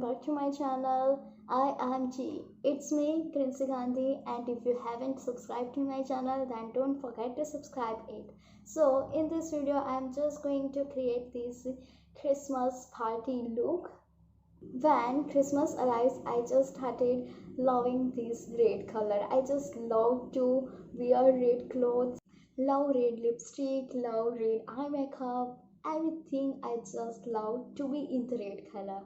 back to my channel. I am G. It's me, GRINCY GANDHI, and if you haven't subscribed to my channel, then don't forget to subscribe it. So in this video, I'm just going to create this Christmas party look. When Christmas arrives, I just started loving this red color. I just love to wear red clothes, love red lipstick, love red eye makeup, everything. I just love to be in the red color.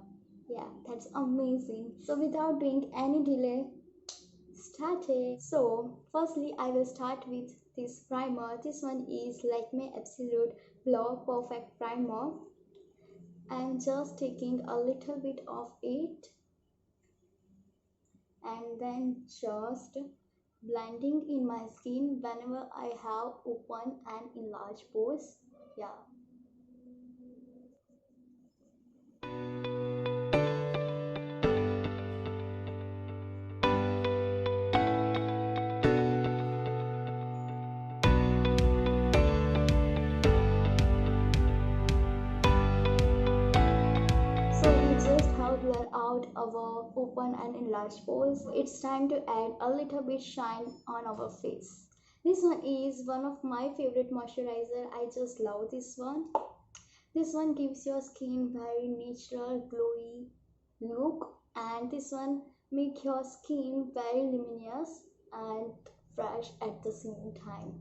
Yeah, that's amazing. So without doing any delay, started. So firstly, I will start with this primer. This one is Lakme Absolute Blur Perfect Primer. I'm just taking a little bit of it and then just blending in my skin whenever I have open and enlarged pores. Yeah. Blur out our open and enlarged pores. It's time to add a little bit shine on our face. This one is one of my favorite moisturizer. I just love this one. This one gives your skin very natural glowy look, and this one make your skin very luminous and fresh at the same time.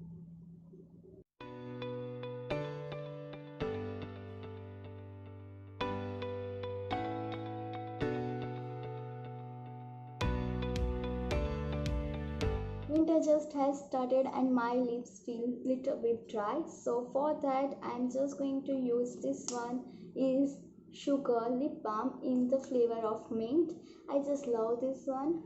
Winter just has started and my lips feel little bit dry, so for that I'm just going to use this one is Sugar Lip Balm in the flavor of mint. I just love this one.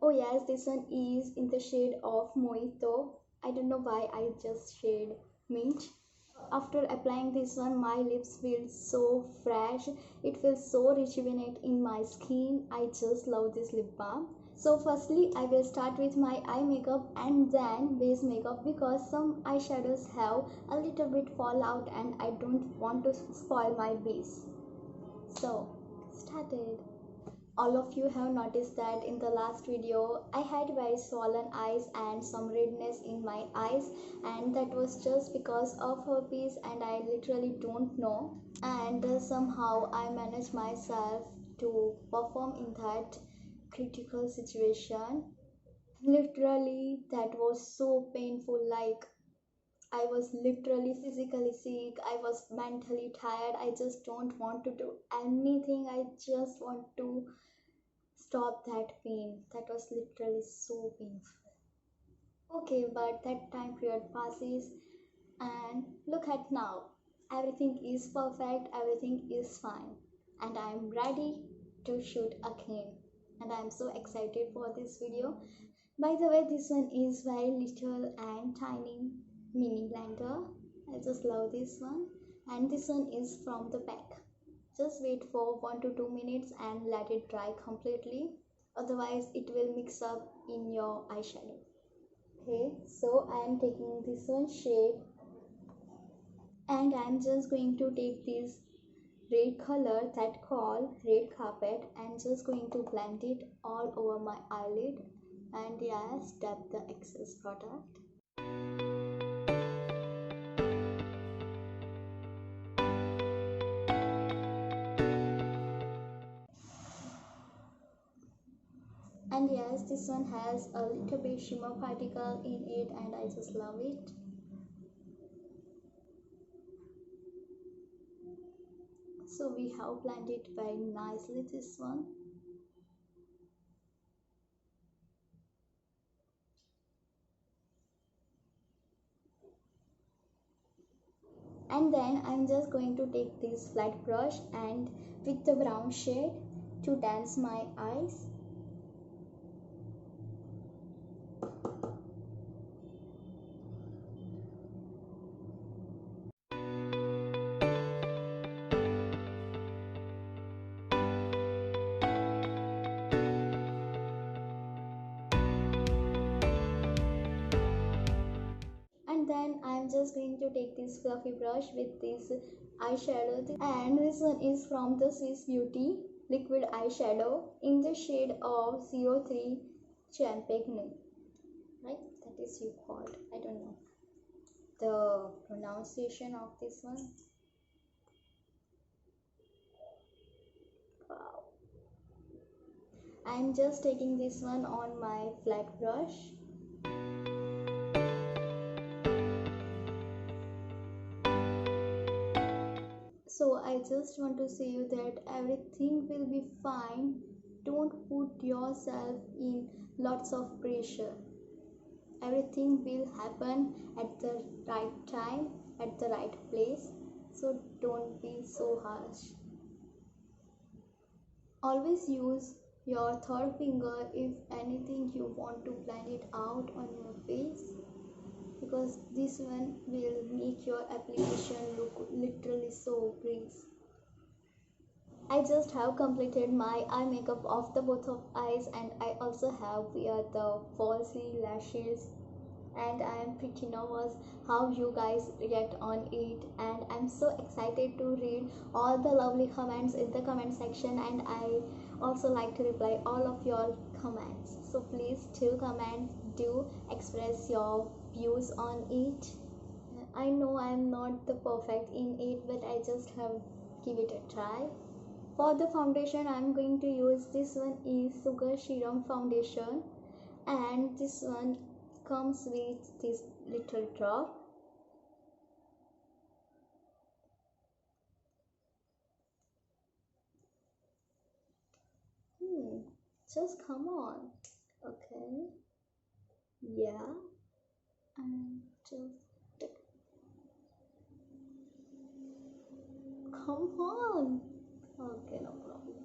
Oh yes, this one is in the shade of Mojito. I don't know why I just shade mint. After applying this one, my lips feel so fresh. It feels so rejuvenate in my skin. I just love this lip balm. So firstly, I will start with my eye makeup and then base makeup, because some eyeshadows have a little bit fallout and I don't want to spoil my base. So, started. All of you have noticed that in the last video I had very swollen eyes and some redness in my eyes, and that was just because of herpes, and I literally don't know, and somehow I managed myself to perform in that critical situation. Literally that was so painful, like I was literally physically sick, I was mentally tired. I just don't want to do anything. I just want to stop that pain. That was literally so painful. Okay, but that time period passes and look at now. Everything is perfect, everything is fine, and I'm ready to shoot again. And I'm so excited for this video. By the way, this one is very little and tiny mini blender. I just love this one, and this one is from the pack. Just wait for 1 to 2 minutes and let it dry completely, otherwise it will mix up in your eyeshadow. Okay, so I am taking this one shade and I am just going to take this red color that called red carpet and just going to blend it all over my eyelid, and yes, tap the excess product. And yes, this one has a little bit shimmer particle in it and I just love it. So we have blended very nicely this one. And then I'm just going to take this flat brush and with the brown shade to dance my eyes. then I'm just going to take this fluffy brush with this eyeshadow, and this one is from the Swiss Beauty liquid eyeshadow in the shade of 03 Champagne, right? That is you called, I don't know the pronunciation of this one. Wow. I'm just taking this one on my flat brush. So I just want to say you that everything will be fine. Don't put yourself in lots of pressure. Everything will happen at the right time, at the right place. So don't be so harsh. Always use your third finger if anything you want to blend it out on your face, because this one will make your application look literally so grease. I just have completed my eye makeup of the both of eyes, and I also have wear the falsy lashes, and I am pretty nervous how you guys react on it, and I'm so excited to read all the lovely comments in the comment section, and I also like to reply all of your comments. So please do comment, do express your views on it. I know I'm not the perfect in it, but I just have give it a try. For the foundation, I'm going to use this one is Sugar Serum foundation, and this one comes with this little drop. Just come on. Okay. Yeah. And just come on. Okay, no problem.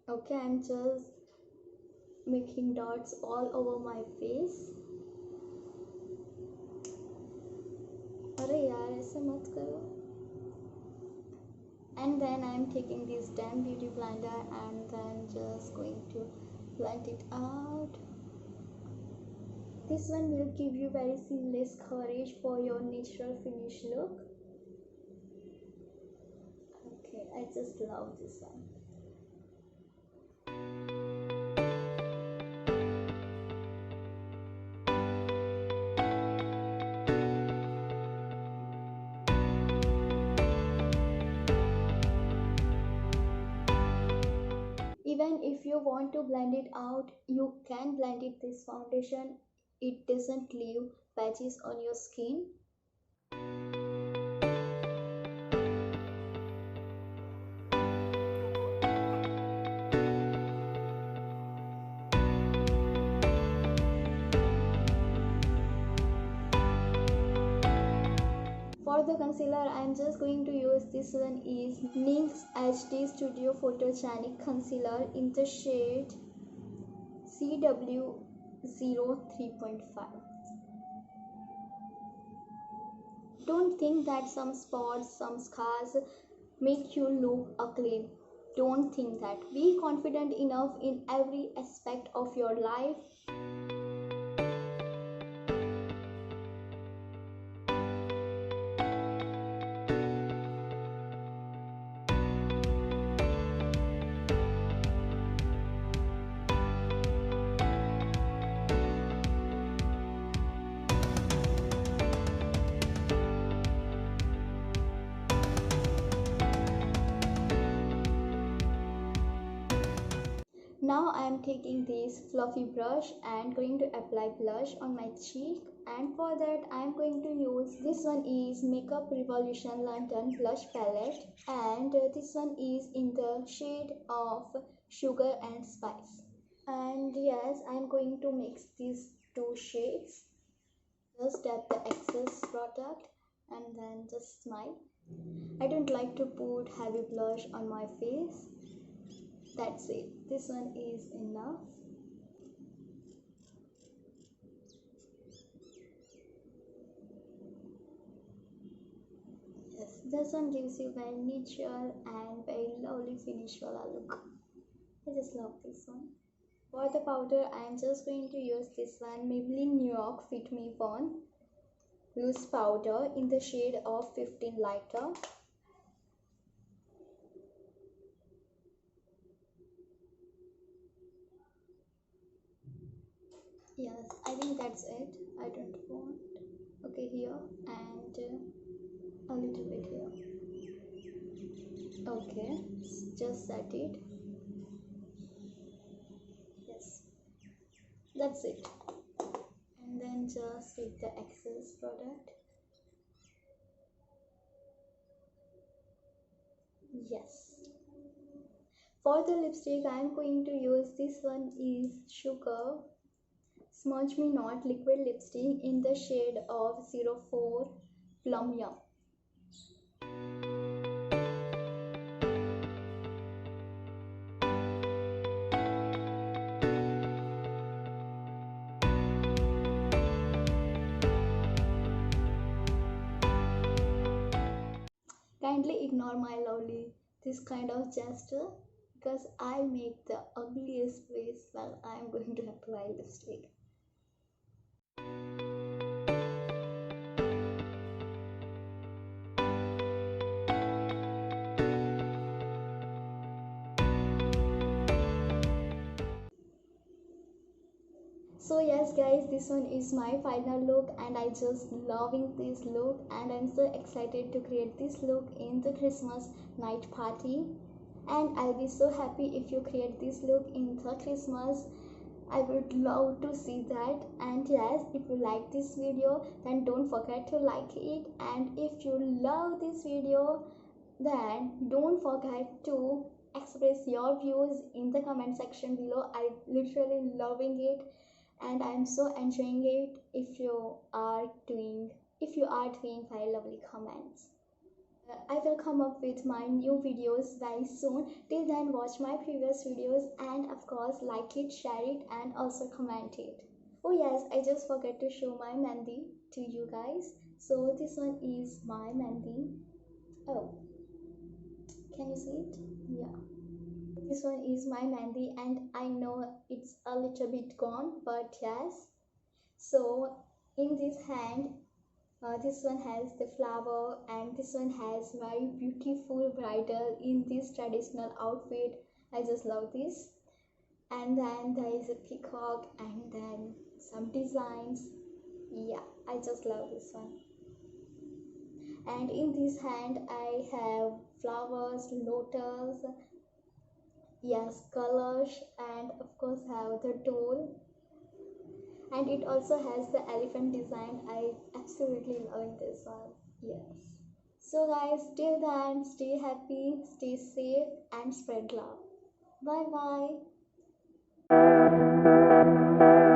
Okay, I'm just making dots all over my face. अरे यार ऐसे मत करो. And then I'm taking this damn beauty blender and then just going to blend it out. This one will give you very seamless coverage for your natural finish look. Okay, I just love this one. Even if you want to blend it out, you can blend it this foundation. It doesn't leave patches on your skin. For the concealer, I am just going to use this one is NYX HD Studio Photogenic Concealer in the shade CW03.5. Don't think that some spots, some scars make you look ugly. Don't think that. Be confident enough in every aspect of your life. Now I am taking this fluffy brush and going to apply blush on my cheek, and for that I am going to use this one is Makeup Revolution London blush palette, and this one is in the shade of Sugar and Spice. And yes, I am going to mix these two shades. Just tap the excess product and then just smile. I don't like to put heavy blush on my face. That's it. This one is enough. Yes, This one gives you very natural and very lovely finish wala look. I just love this one. For the powder, I'm just going to use this one Maybelline New York Fit Me One loose powder in the shade of 15 lighter. Yes, I think that's it. I don't want. Okay, here and a little bit here. Okay, just set it. Yes, that's it. And then just take the excess product. Yes. For the lipstick, I am going to use this one is Sugar Smudge Me Not liquid lipstick in the shade of 04 Plum Yum. Kindly ignore my lovely this kind of gesture because I make the ugliest face while I am going to apply lipstick. So yes guys, this one is my final look and I just loving this look and I'm so excited to create this look in the Christmas night party, and I'll be so happy if you create this look in the Christmas. I would love to see that. And yes, if you like this video then don't forget to like it, and if you love this video then don't forget to express your views in the comment section below. I literally loving it and I'm so enjoying it. If you are doing very lovely comments. I will come up with my new videos very soon. Till then, watch my previous videos and of course like it, share it and also comment it. Oh yes, I just forgot to show my mehndi to you guys. So this one is my mehndi. Oh, can you see it? Yeah. This one is my mehndi and I know it's a little bit gone, but yes. So in this hand, this one has the flower and this one has very beautiful bridal in this traditional outfit. I just love this. And then there is a peacock and then some designs. Yeah, I just love this one. And in this hand I have flowers, lotus, yes, colors, and of course have the tool. And it also has the elephant design. I absolutely loving this one. Yes. So guys, till then, stay happy, stay safe and spread love. Bye bye.